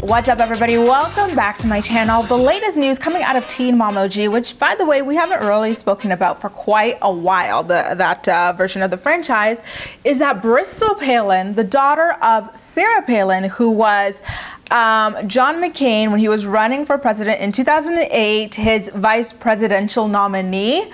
What's up, everybody? Welcome back to my channel. The latest news coming out of Teen Mom OG, which, by the way, we haven't really spoken about for quite a while, that version of the franchise, is that Bristol Palin, the daughter of Sarah Palin, who was John McCain when he was running for president in 2008, his vice presidential nominee,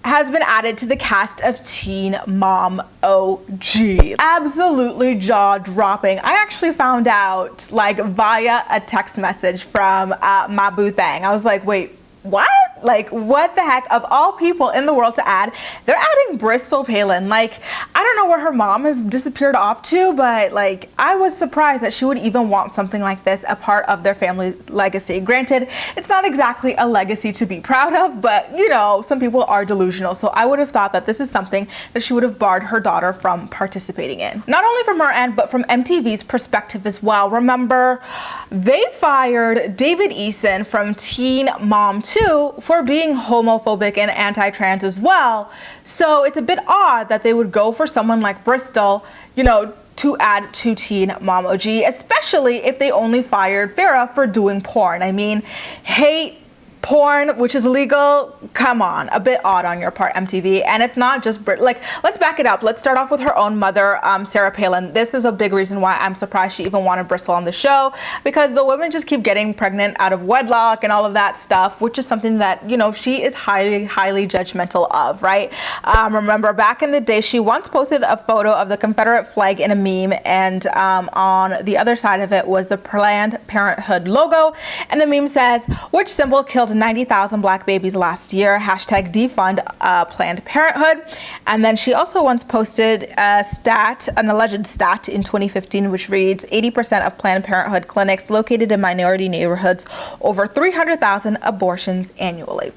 has been added to the cast of Teen Mom OG. Absolutely jaw-dropping. I actually found out like via a text message from Ma Bu Thang. I was like, wait, what? Like, what the heck? Of all people in the world to add, they're adding Bristol Palin. Like, I don't know where her mom has disappeared off to, but like, I was surprised that she would even want something like this a part of their family legacy. Granted, it's not exactly a legacy to be proud of, but you know, some people are delusional. So I would have thought that this is something that she would have barred her daughter from participating in. Not only from her end, but from MTV's perspective as well. Remember, they fired David Eason from Teen Mom 2 for being homophobic and anti-trans as well. So it's a bit odd that they would go for someone like Bristol, you know, to add to Teen Mom OG, especially if they only fired Farrah for doing porn. I mean, hate porn, which is illegal, come on, a bit odd on your part, MTV. And it's not just like, let's back it up. Let's start off with her own mother, Sarah Palin. This is a big reason why I'm surprised she even wanted Bristol on the show, because the women just keep getting pregnant out of wedlock and all of that stuff, which is something that, you know, she is highly judgmental of, right? Remember back in the day, she once posted a photo of the Confederate flag in a meme, and on the other side of it was the Planned Parenthood logo, and the meme says, which symbol killed 90,000 black babies last year, hashtag defund Planned Parenthood. And then she also once posted an alleged stat in 2015, which reads 80% of Planned Parenthood clinics located in minority neighborhoods, over 300,000 abortions annually.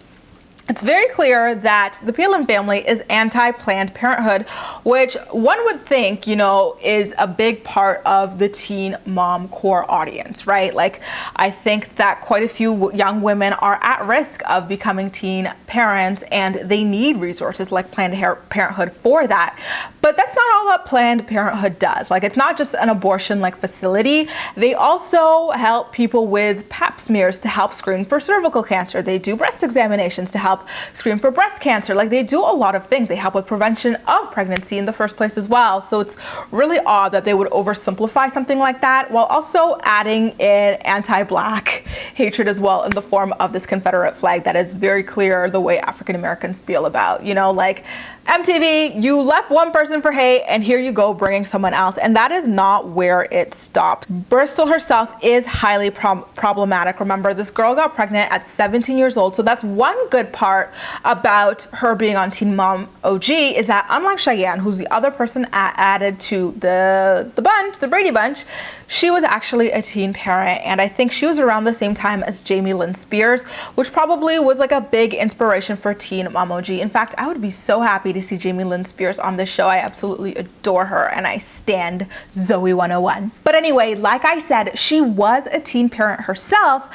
It's very clear that the Palin family is anti-Planned Parenthood, which one would think, you know, is a big part of the teen mom core audience, right? Like, I think that quite a few young women are at risk of becoming teen parents, and they need resources like Planned Parenthood for that. But that's not all that Planned Parenthood does. Like, it's not just an abortion like facility. They also help people with pap smears to help screen for cervical cancer. They do breast examinations to help screen for breast cancer. Like, they do a lot of things. They help with prevention of pregnancy in the first place as well. So it's really odd that they would oversimplify something like that while also adding in anti-black hatred as well in the form of this Confederate flag that is very clear the way African Americans feel about, you know, like, MTV, you left one person for hate, and here you go bringing someone else, and that is not where it stops. Bristol herself is highly problematic. Remember, this girl got pregnant at 17 years old, so that's one good part about her being on Teen Mom OG, is that unlike Cheyenne, who's the other person added to the bunch, the Brady Bunch, she was actually a teen parent, and I think she was around the same time as Jamie Lynn Spears, which probably was like a big inspiration for Teen Mom OG. In fact, I would be so happy to see Jamie Lynn Spears on this show. I absolutely adore her, and I stand Zoe 101. But anyway, like I said, she was a teen parent herself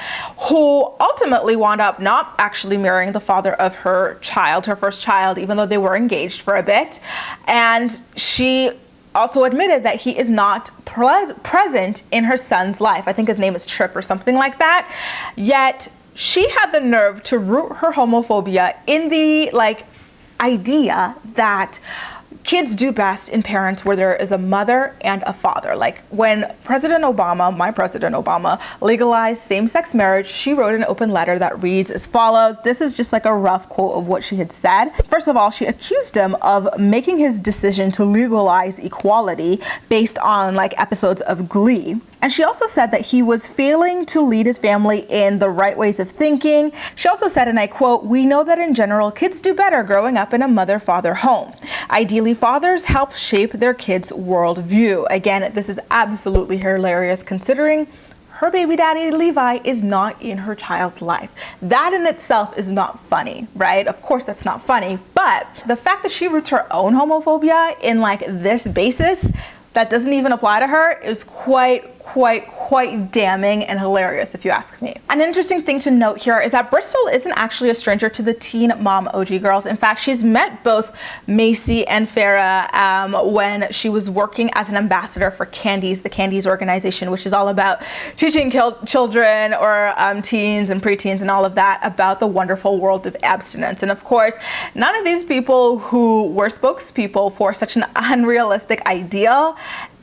who ultimately wound up not actually marrying the father of her child, her first child, even though they were engaged for a bit. And she also admitted that he is not present in her son's life. I think his name is Trip or something like that. Yet she had the nerve to root her homophobia in the idea that kids do best in parents where there is a mother and a father. Like, when President Obama, my President Obama, legalized same-sex marriage, she wrote an open letter that reads as follows. This is just like a rough quote of what she had said. First of all, she accused him of making his decision to legalize equality based on like episodes of Glee. And she also said that he was failing to lead his family in the right ways of thinking. She also said, and I quote, "We know that in general, kids do better growing up in a mother-father home. Ideally, fathers help shape their kids' worldview." Again, this is absolutely hilarious considering her baby daddy, Levi, is not in her child's life. That in itself is not funny, right? Of course that's not funny, but the fact that she roots her own homophobia in like this basis that doesn't even apply to her is quite quite damning and hilarious, if you ask me. An interesting thing to note here is that Bristol isn't actually a stranger to the teen mom OG girls. In fact, she's met both Macy and Farrah when she was working as an ambassador for Candies, the Candies organization, which is all about teaching children or teens and preteens and all of that about the wonderful world of abstinence. And of course, none of these people who were spokespeople for such an unrealistic ideal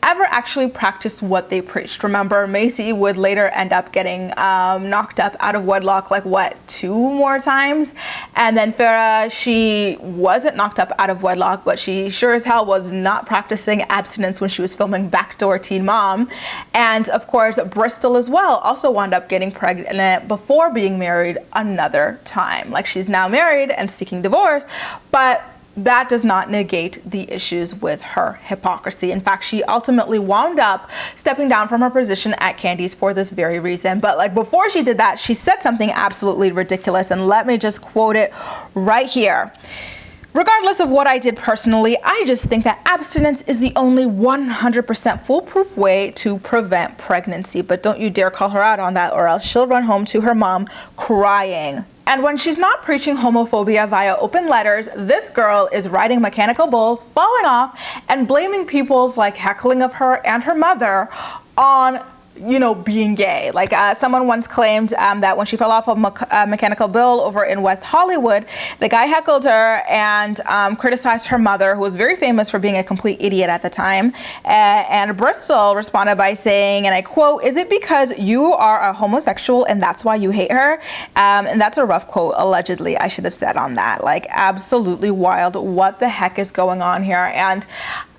ever actually practiced what they preached. Remember, Macy would later end up getting knocked up out of wedlock, like what, 2 more times? And then Farrah, she wasn't knocked up out of wedlock, but she sure as hell was not practicing abstinence when she was filming Backdoor Teen Mom. And of course, Bristol as well also wound up getting pregnant before being married another time. Like, she's now married and seeking divorce, but that does not negate the issues with her hypocrisy. In fact, she ultimately wound up stepping down from her position at Candies for this very reason. But like, before she did that, she said something absolutely ridiculous, and let me just quote it right here. Regardless of what I did personally, I just think that abstinence is the only 100% foolproof way to prevent pregnancy. But don't you dare call her out on that, or else she'll run home to her mom crying. And when she's not preaching homophobia via open letters, this girl is riding mechanical bulls, falling off, and blaming people's like heckling of her and her mother on, you know, being gay. Like someone once claimed that when she fell off a mechanical bull over in West Hollywood, the guy heckled her and criticized her mother, who was very famous for being a complete idiot at the time. And Bristol responded by saying, and I quote, "Is it because you are a homosexual and that's why you hate her?" And that's a rough quote, allegedly, I should have said on that. Like, absolutely wild. What the heck is going on here? And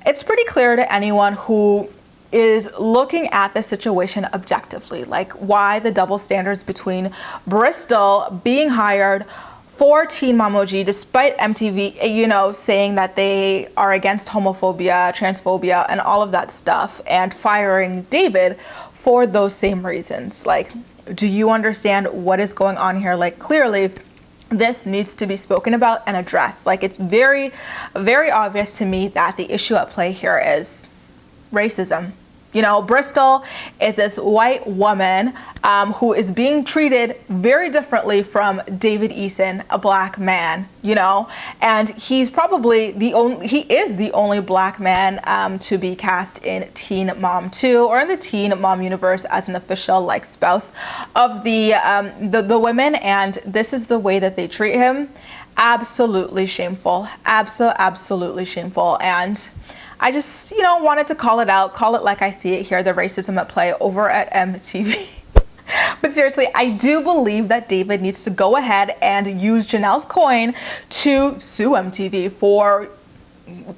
it's pretty clear to anyone who is looking at the situation objectively, like why the double standards between Bristol being hired for Teen Mom OG, despite MTV, you know, saying that they are against homophobia, transphobia, and all of that stuff, and firing David for those same reasons. Like, do you understand what is going on here? Like, clearly, this needs to be spoken about and addressed. Like, it's very obvious to me that the issue at play here is racism. You know, Bristol is this white woman who is being treated very differently from David Eason, a black man, you know, and he's probably he is the only black man to be cast in Teen Mom 2 or in the Teen Mom universe as an official like spouse of the women, and this is the way that they treat him. Absolutely shameful. Absolutely shameful. And I just, you know, wanted to call it out, call it like I see it here, the racism at play over at MTV. But seriously, I do believe that David needs to go ahead and use Janelle's coin to sue MTV for,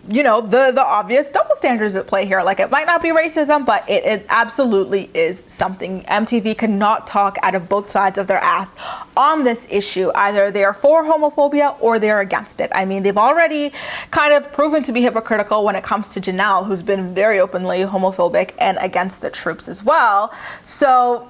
you know, the obvious double standards at play here. Like, it might not be racism, but it absolutely is something. MTV cannot talk out of both sides of their ass on this issue. Either they are for homophobia or they're against it. I mean, they've already kind of proven to be hypocritical when it comes to Janelle, who's been very openly homophobic and against the troops as well. So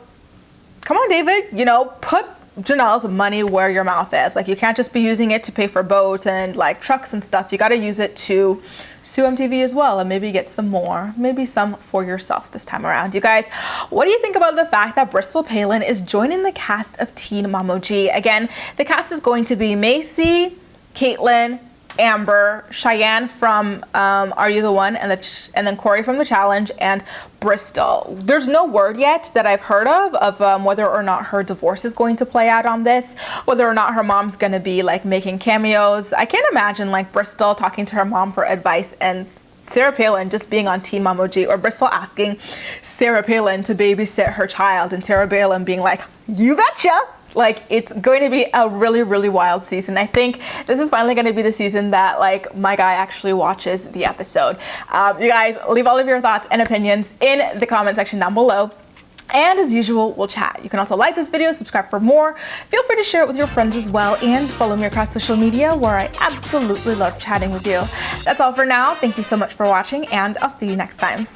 come on, David, you know, put Janelle's money where your mouth is. Like, you can't just be using it to pay for boats and like trucks and stuff. You got to use it to sue MTV as well, and maybe get some more, maybe some for yourself this time around. You guys, what do you think about the fact that Bristol Palin is joining the cast of Teen Mom OG? Again, the cast is going to be Macy, Caitlyn, Amber, Cheyenne from Are You the One, and then Corey from The Challenge, and Bristol. There's no word yet that I've heard of whether or not her divorce is going to play out on this, whether or not her mom's going to be like making cameos. I can't imagine like Bristol talking to her mom for advice and Sarah Palin just being on Teen Mom OG, or Bristol asking Sarah Palin to babysit her child and Sarah Palin being like, "You betcha." Like, it's going to be a really wild season. I think this is finally going to be the season that like my guy actually watches the episode. You guys, leave all of your thoughts and opinions in the comment section down below. And as usual, we'll chat. You can also like this video, subscribe for more. Feel free to share it with your friends as well, and follow me across social media, where I absolutely love chatting with you. That's all for now. Thank you so much for watching, and I'll see you next time.